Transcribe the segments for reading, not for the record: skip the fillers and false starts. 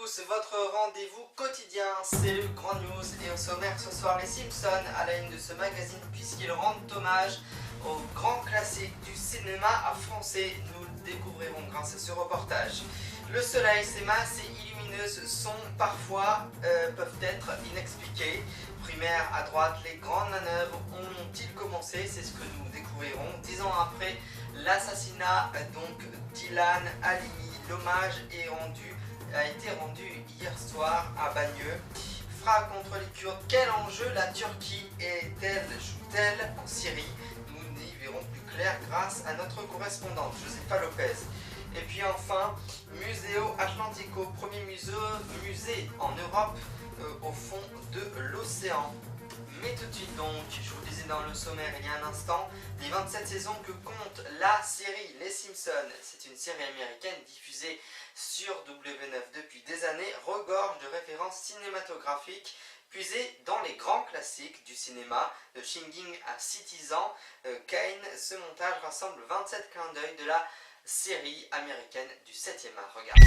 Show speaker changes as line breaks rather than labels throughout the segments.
tous, votre rendez-vous quotidien, c'est le Grand News et au sommaire ce soir les Simpsons à la une de ce magazine puisqu'ils rendent hommage aux grands classiques du cinéma français. Nous le découvrirons grâce à ce reportage. Le soleil, ses masses illumineuses sont parfois peuvent être inexpliquées. Primaire à droite, les grandes manœuvres ont-ils commencé? C'est ce que nous découvrirons 10 ans après l'assassinat d'Ilan Halimi. L'hommage a été rendu hier soir à Bagneux. Frappe contre les Kurdes, quel enjeu la Turquie joue-t-elle en Syrie? Nous y verrons plus clair grâce à notre correspondante Josefa Lopez. Et puis enfin, Museo Atlantico, premier musée en Europe au fond de l'océan. Mais tout de suite donc, je vous disais dans le sommaire il y a un instant, les 27 saisons que compte la série Les Simpsons, c'est une série américaine diffusée sur W9 depuis des années, regorge de références cinématographiques puisées dans les grands classiques du cinéma, de Shinging à Citizen Kane. Ce montage rassemble 27 clins d'œil de la série américaine du 7e art. Regarde.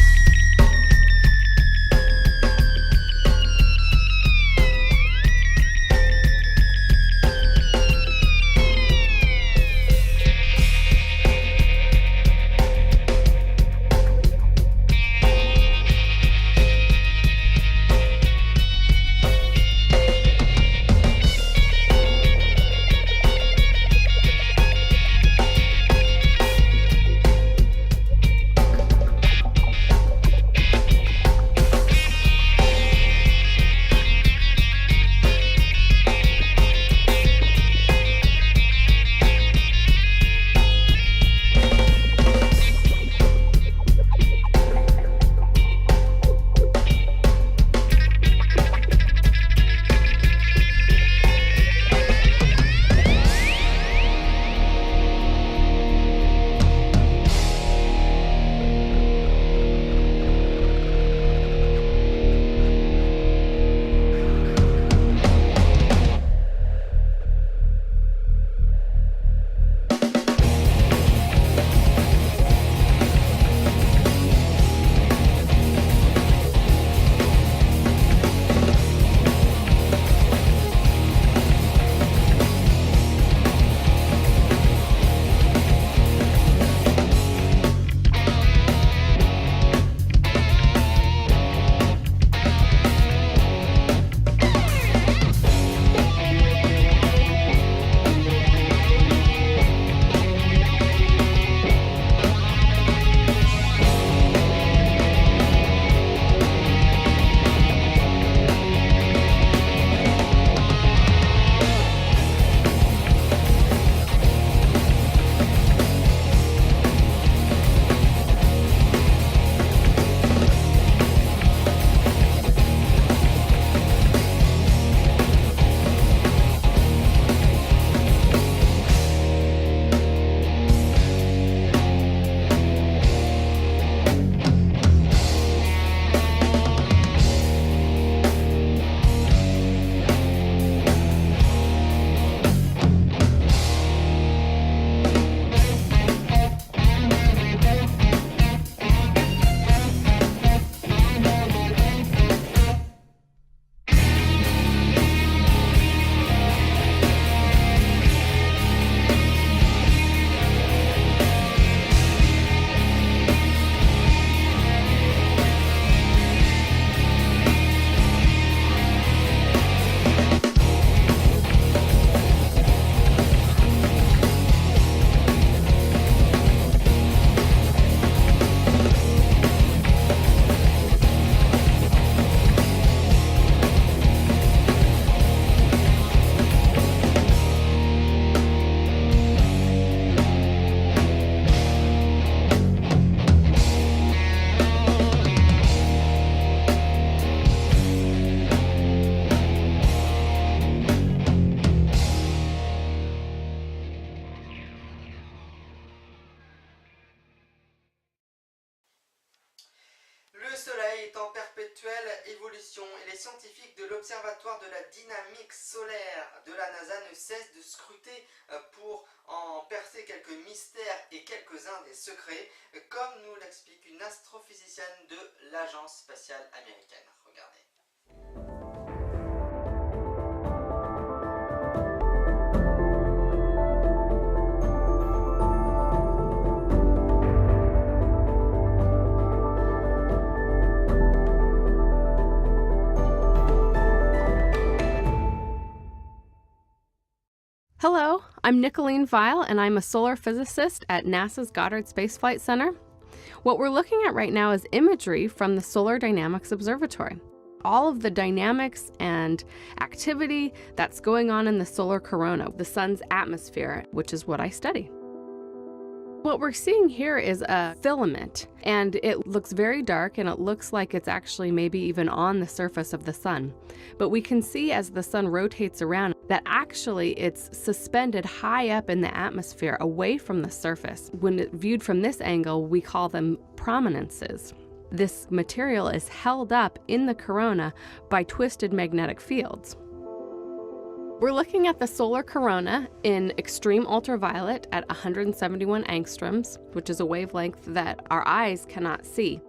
Le soleil est en perpétuelle perpétuelle évolution et les scientifiques de l'Observatoire de la dynamique solaire de la NASA ne cessent de scruter pour en percer quelques mystères et quelques-uns des secrets, comme nous l'explique une astrophysicienne de l'Agence spatiale américaine. Regardez.
Hello, I'm Nicolene Weil, and I'm a solar physicist at NASA's Goddard Space Flight Center. What we're looking at right now is imagery from the Solar Dynamics Observatory. All of the dynamics and activity that's going on in the solar corona, the sun's atmosphere, which is what I study. What we're seeing here is a filament, and it looks very dark, and it looks like it's actually maybe even on the surface of the sun. But we can see as the sun rotates around that actually it's suspended high up in the atmosphere away from the surface. When viewed from this angle, we call them prominences. This material is held up in the corona by twisted magnetic fields. We're looking at the solar corona in extreme ultraviolet at 171 angstroms, which is a wavelength that our eyes cannot see.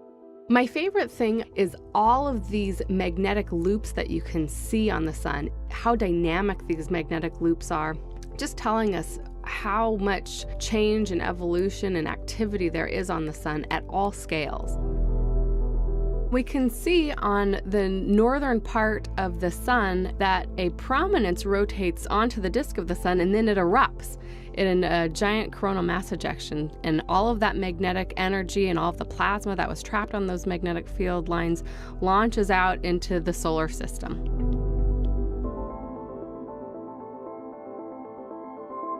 My favorite thing is all of these magnetic loops that you can see on the sun, how dynamic these magnetic loops are, just telling us how much change and evolution and activity there is on the sun at all scales. We can see on the northern part of the sun that a prominence rotates onto the disk of the sun and then it erupts in a giant coronal mass ejection. And all of that magnetic energy and all of the plasma that was trapped on those magnetic field lines launches out into the solar system.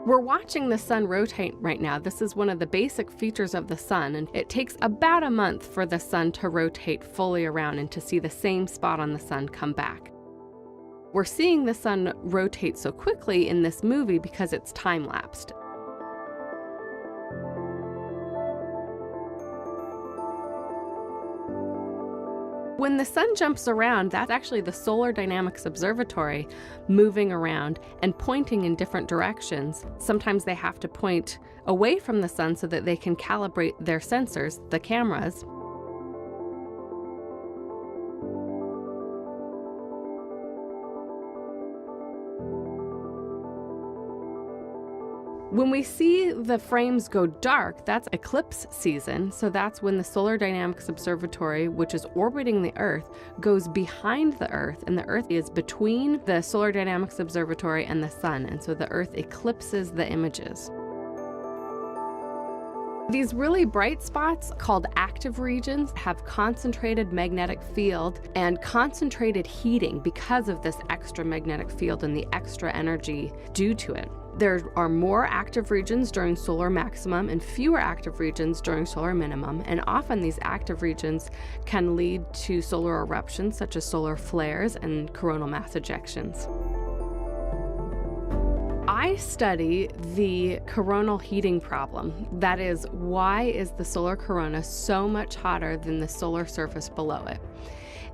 We're watching the sun rotate right now. This is one of the basic features of the sun, and it takes about a month for the sun to rotate fully around and to see the same spot on the sun come back. We're seeing the sun rotate so quickly in this movie because it's time-lapsed. When the sun jumps around, that's actually the Solar Dynamics Observatory moving around and pointing in different directions. Sometimes they have to point away from the sun so that they can calibrate their sensors, the cameras. When we see the frames go dark, that's eclipse season. So that's when the Solar Dynamics Observatory, which is orbiting the Earth, goes behind the Earth, and the Earth is between the Solar Dynamics Observatory and the sun, and so the Earth eclipses the images. These really bright spots, called active regions, have concentrated magnetic field and concentrated heating because of this extra magnetic field and the extra energy due to it. There are more active regions during solar maximum and fewer active regions during solar minimum, and often these active regions can lead to solar eruptions such as solar flares and coronal mass ejections. I study the coronal heating problem. That is, why is the solar corona so much hotter than the solar surface below it?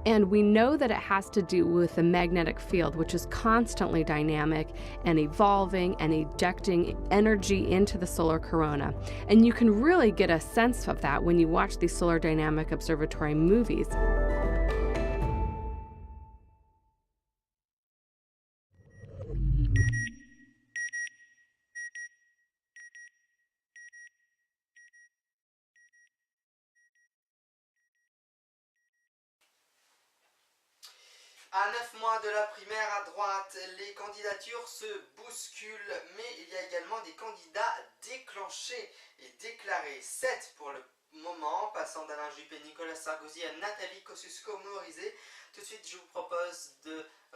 And we know that it has to do with the magnetic field, which is constantly dynamic and evolving and ejecting energy into the solar corona. And you can really get a sense of that when you watch these Solar Dynamic Observatory movies.
À 9 mois de la primaire à droite, les candidatures se bousculent, mais il y a également des candidats déclenchés et déclarés. 7 pour le moment, passant d'Alain Juppé, Nicolas Sarkozy à Nathalie Kosciusko-Morizet. Tout de suite, je vous propose de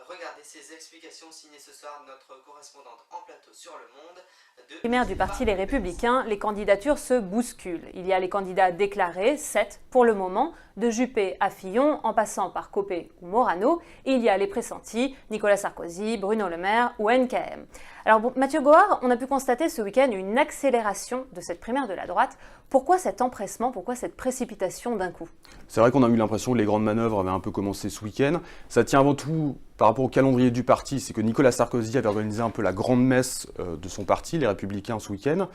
regarder ces explications signées ce soir de notre correspondante en plateau sur Le Monde.
Primaire du parti Les Républicains, les candidatures se bousculent. Il y a les candidats déclarés, 7 pour le moment, de Juppé à Fillon, en passant par Copé ou Morano. Et il y a les pressentis, Nicolas Sarkozy, Bruno Le Maire ou NKM. Alors bon, Mathieu Goard, on a pu constater ce week-end une accélération de cette primaire de la droite. Pourquoi cet empressement, pourquoi cette précipitation d'un coup?
C'est vrai qu'on a eu l'impression que les grandes manœuvres avaient un peu commencé ce week-end. Ça tient avant tout par rapport au calendrier du parti, c'est que Nicolas Sarkozy avait organisé un peu la grande messe de son parti, les Républicains, ce week-end.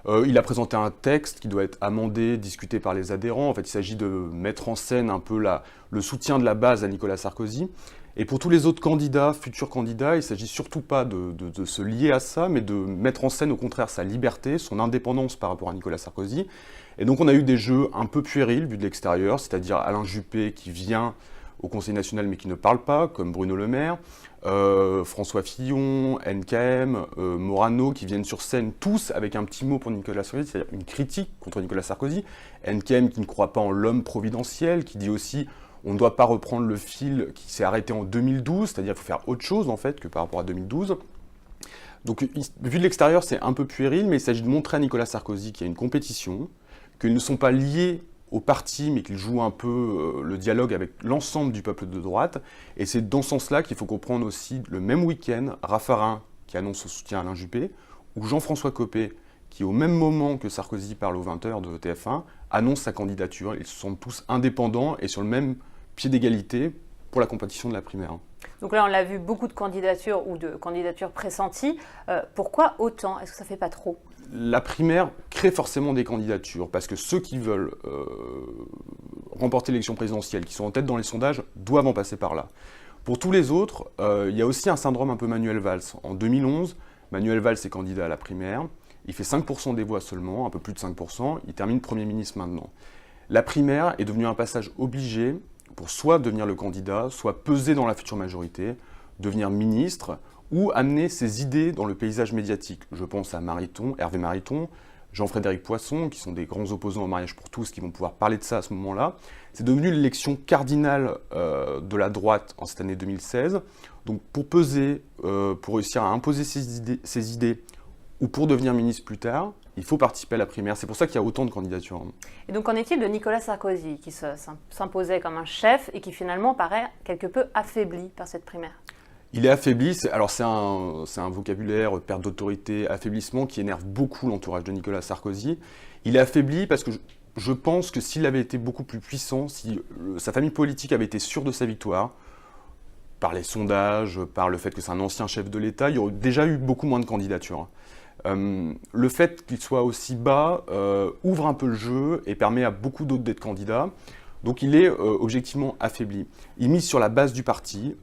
Il a présenté un texte qui doit être amendé, discuté par les adhérents. En fait, il s'agit de mettre en scène un peu le soutien de la base à Nicolas Sarkozy. Et pour tous les autres candidats, futurs candidats, il ne s'agit surtout pas de se lier à ça, mais de mettre en scène au contraire sa liberté, son indépendance par rapport à Nicolas Sarkozy. Et donc on a eu des jeux un peu puérils vus de l'extérieur, c'est-à-dire Alain Juppé qui vient au Conseil national mais qui ne parle pas, comme Bruno Le Maire, François Fillon, NKM, Morano, qui viennent sur scène tous avec un petit mot pour Nicolas Sarkozy, c'est-à-dire une critique contre Nicolas Sarkozy. NKM qui ne croit pas en l'homme providentiel, qui dit aussi on ne doit pas reprendre le fil qui s'est arrêté en 2012, c'est-à-dire qu'il faut faire autre chose en fait que par rapport à 2012. Donc vu de l'extérieur c'est un peu puéril, mais il s'agit de montrer à Nicolas Sarkozy qu'il y a une compétition, qu'ils ne sont pas liés au parti, mais qu'ils jouent un peu le dialogue avec l'ensemble du peuple de droite. Et c'est dans ce sens-là qu'il faut comprendre aussi le même week-end, Raffarin qui annonce son soutien à Alain Juppé, ou Jean-François Copé, qui au même moment que Sarkozy parle aux 20h de TF1, annonce sa candidature. Ils se sentent tous indépendants et sur le même pied d'égalité pour la compétition de la primaire.
Donc là, on l'a vu, beaucoup de candidatures ou de candidatures pressenties. Pourquoi autant? Est-ce que ça ne fait pas trop?
La primaire crée forcément des candidatures, parce que ceux qui veulent remporter l'élection présidentielle, qui sont en tête dans les sondages, doivent en passer par là. Pour tous les autres, il y a aussi un syndrome un peu Manuel Valls. En 2011, Manuel Valls est candidat à la primaire, il fait 5% des voix seulement, un peu plus de 5%, il termine Premier ministre maintenant. La primaire est devenue un passage obligé pour soit devenir le candidat, soit peser dans la future majorité, devenir ministre, ou amener ses idées dans le paysage médiatique. Je pense à Hervé Mariton, Jean-Frédéric Poisson, qui sont des grands opposants au mariage pour tous, qui vont pouvoir parler de ça à ce moment-là. C'est devenu l'élection cardinale de la droite en cette année 2016. Donc pour peser, pour réussir à imposer ses idées, ou pour devenir ministre plus tard, il faut participer à la primaire. C'est pour ça qu'il y a autant de candidatures.
Et donc, qu'en est-il de Nicolas Sarkozy, qui s'imposait comme un chef et qui finalement paraît quelque peu affaibli par cette primaire?
Il est affaibli. Alors c'est un vocabulaire, perte d'autorité, affaiblissement, qui énerve beaucoup l'entourage de Nicolas Sarkozy. Il est affaibli parce que je pense que s'il avait été beaucoup plus puissant, si sa famille politique avait été sûre de sa victoire, par les sondages, par le fait que c'est un ancien chef de l'État, il y aurait déjà eu beaucoup moins de candidatures. Le fait qu'il soit aussi bas ouvre un peu le jeu et permet à beaucoup d'autres d'être candidats. Donc il est objectivement affaibli. Il mise sur la base du parti,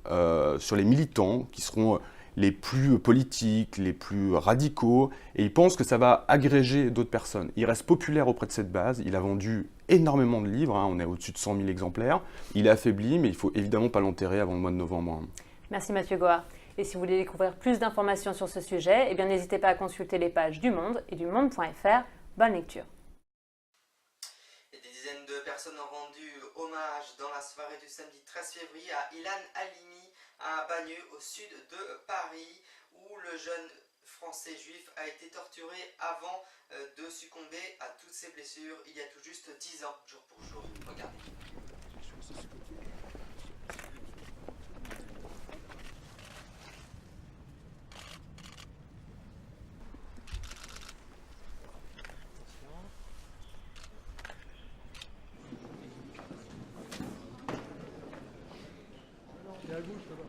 sur les militants qui seront les plus politiques, les plus radicaux, et il pense que ça va agréger d'autres personnes. Il reste populaire auprès de cette base, il a vendu énormément de livres, on est au-dessus de 100 000 exemplaires. Il est affaibli, mais il ne faut évidemment pas l'enterrer avant le mois de novembre. Merci
Mathieu Goard. Et si vous voulez découvrir plus d'informations sur ce sujet, eh bien n'hésitez pas à consulter les pages du Monde et du Monde.fr. Bonne lecture.
Et des dizaines de personnes ont rendu hommage dans la soirée du samedi 13 février à Ilan Halimi, à Bagneux, au sud de Paris, où le jeune français juif a été torturé avant de succomber à toutes ses blessures il y a tout juste 10 ans, jour pour jour. Regardez.
À gauche, là-bas.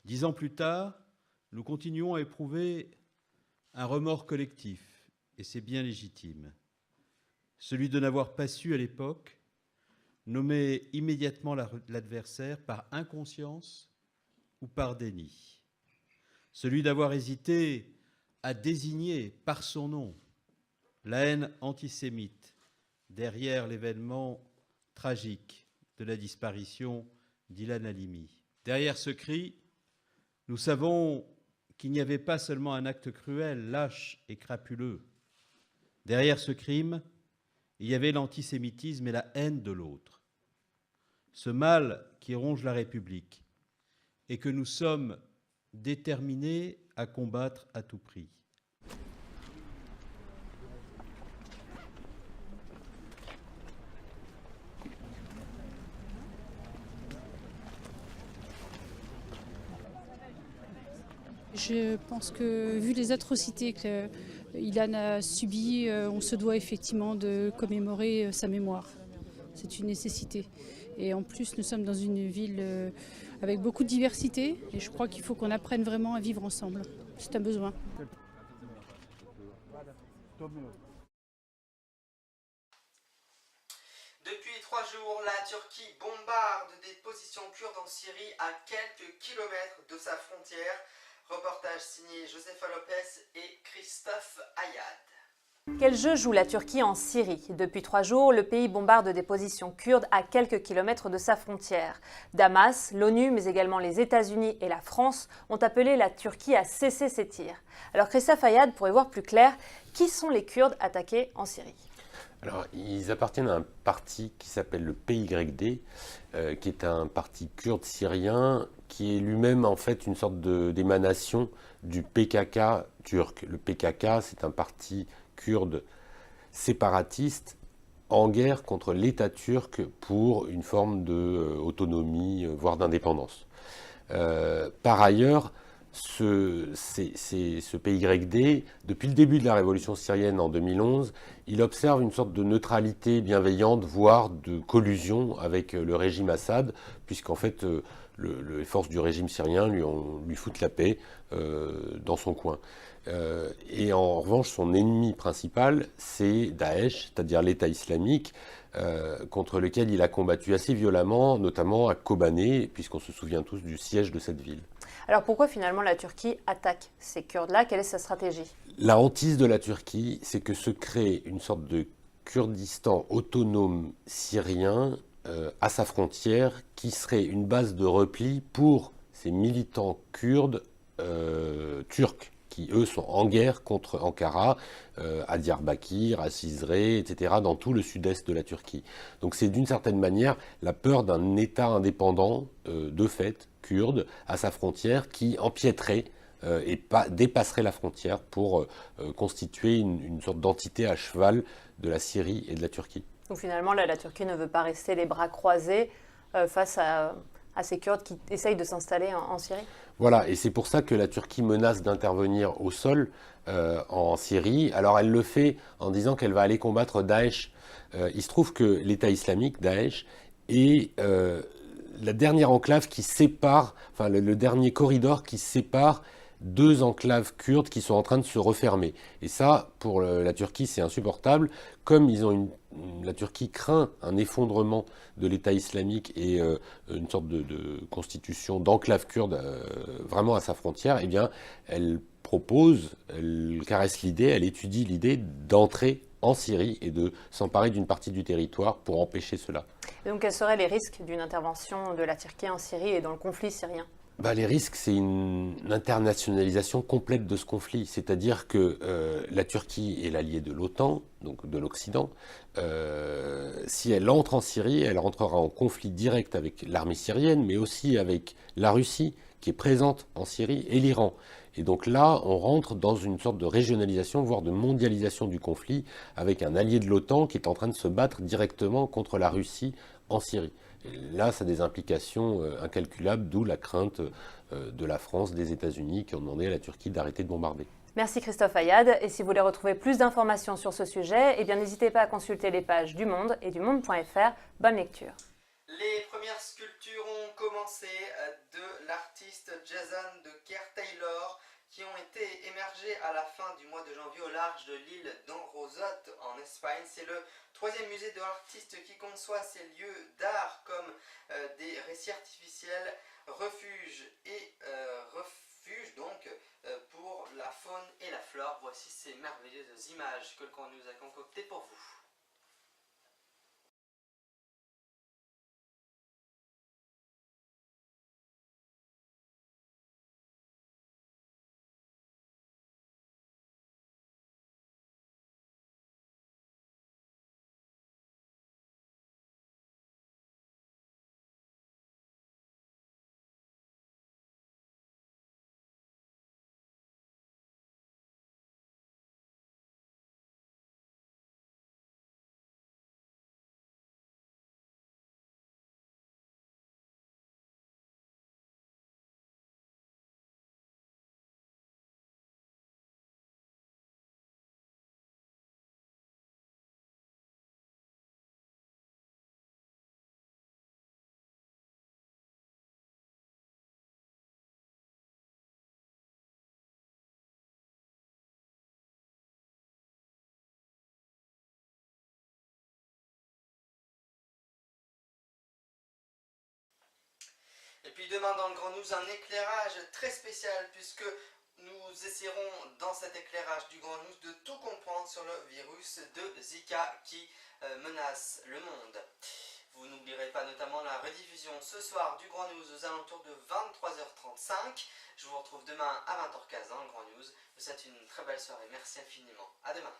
10 ans plus tard, nous continuons à éprouver un remords collectif, et c'est bien légitime. Celui de n'avoir pas su à l'époque nommer immédiatement l'adversaire par inconscience ou par déni. Celui d'avoir hésité à désigner par son nom la haine antisémite derrière l'événement tragique de la disparition d'Ilan Halimi. Derrière ce cri, nous savons qu'il n'y avait pas seulement un acte cruel, lâche et crapuleux. Derrière ce crime, il y avait l'antisémitisme et la haine de l'autre. Ce mal qui ronge la République et que nous sommes déterminés à combattre à tout prix.
Je pense que, vu les atrocités qu'Ilan a subies, on se doit effectivement de commémorer sa mémoire. C'est une nécessité. Et en plus, nous sommes dans une ville avec beaucoup de diversité et je crois qu'il faut qu'on apprenne vraiment à vivre ensemble. C'est un besoin.
Depuis 3 jours, la Turquie bombarde des positions kurdes en Syrie à quelques kilomètres de sa frontière. Reportage signé Josefa Lopez et Christophe Ayad.
Quel jeu joue la Turquie en Syrie? Depuis 3 jours, le pays bombarde des positions kurdes à quelques kilomètres de sa frontière. Damas, l'ONU, mais également les États-Unis et la France ont appelé la Turquie à cesser ses tirs. Alors Christophe Ayad, pour y voir plus clair, qui sont les Kurdes attaqués en Syrie?
Alors, ils appartiennent à un parti qui s'appelle le PYD, qui est un parti kurde syrien, qui est lui-même en fait une sorte d'émanation du PKK turc. Le PKK, c'est un parti kurde séparatiste en guerre contre l'État turc pour une forme d'autonomie, voire d'indépendance. Par ailleurs, ce PYD, depuis le début de la révolution syrienne en 2011, il observe une sorte de neutralité bienveillante, voire de collusion avec le régime Assad, puisqu'en fait les forces du régime syrien lui foutent la paix dans son coin. Et en revanche, son ennemi principal, c'est Daesh, c'est-à-dire l'État islamique, contre lequel il a combattu assez violemment, notamment à Kobané, puisqu'on se souvient tous du siège de cette ville.
Alors pourquoi finalement la Turquie attaque ces Kurdes-là? Quelle est sa stratégie?
La hantise de la Turquie, c'est que se crée une sorte de Kurdistan autonome syrien à sa frontière, qui serait une base de repli pour ces militants kurdes turcs, qui eux sont en guerre contre Ankara, à Diyarbakir, à Cizre, etc., dans tout le sud-est de la Turquie. Donc c'est d'une certaine manière la peur d'un État indépendant, de fait, kurde, à sa frontière, qui empiéterait et dépasserait la frontière pour constituer une sorte d'entité à cheval de la Syrie et de la Turquie.
Donc finalement, là, la Turquie ne veut pas rester les bras croisés face à ces Kurdes qui essayent de s'installer en Syrie?
Voilà, et c'est pour ça que la Turquie menace d'intervenir au sol en Syrie. Alors elle le fait en disant qu'elle va aller combattre Daesh. Il se trouve que l'État islamique, Daesh, est la dernière enclave qui sépare, enfin le dernier corridor qui sépare 2 enclaves kurdes qui sont en train de se refermer. Et ça, pour la Turquie, c'est insupportable. Comme la Turquie craint un effondrement de l'État islamique et une sorte de constitution d'enclave kurde vraiment à sa frontière, eh bien, elle caresse l'idée, elle étudie l'idée d'entrer en Syrie et de s'emparer d'une partie du territoire pour empêcher cela.
Et donc quels seraient les risques d'une intervention de la Turquie en Syrie et dans le conflit syrien?
Les risques, c'est une internationalisation complète de ce conflit. C'est-à-dire que la Turquie est l'alliée de l'OTAN, donc de l'Occident. Si elle entre en Syrie, elle rentrera en conflit direct avec l'armée syrienne, mais aussi avec la Russie, qui est présente en Syrie, et l'Iran. Et donc là, on rentre dans une sorte de régionalisation, voire de mondialisation du conflit, avec un allié de l'OTAN qui est en train de se battre directement contre la Russie en Syrie. Là, ça a des implications incalculables, d'où la crainte de la France, des États-Unis, qui ont demandé à la Turquie d'arrêter de bombarder.
Merci Christophe Ayad. Et si vous voulez retrouver plus d'informations sur ce sujet, eh bien n'hésitez pas à consulter les pages du Monde et du Monde.fr. Bonne lecture.
Les premières sculptures ont commencé de l'artiste Jason de Kerr-Taylor, qui ont été émergées à la fin du mois de janvier au large de l'île d'Anrozote en Espagne. C'est le 3e musée de l'artiste qui conçoit ces lieux d'art comme des récits artificiels, refuges donc pour la faune et la flore. Voici ces merveilleuses images que l'on nous a concoctées pour vous. Et puis demain dans le Grand News, un éclairage très spécial puisque nous essaierons dans cet éclairage du Grand News de tout comprendre sur le virus de Zika qui menace le monde. Vous n'oublierez pas notamment la rediffusion ce soir du Grand News aux alentours de 23h35. Je vous retrouve demain à 20h15 dans le Grand News. Je vous souhaite une très belle soirée. Merci infiniment. À demain.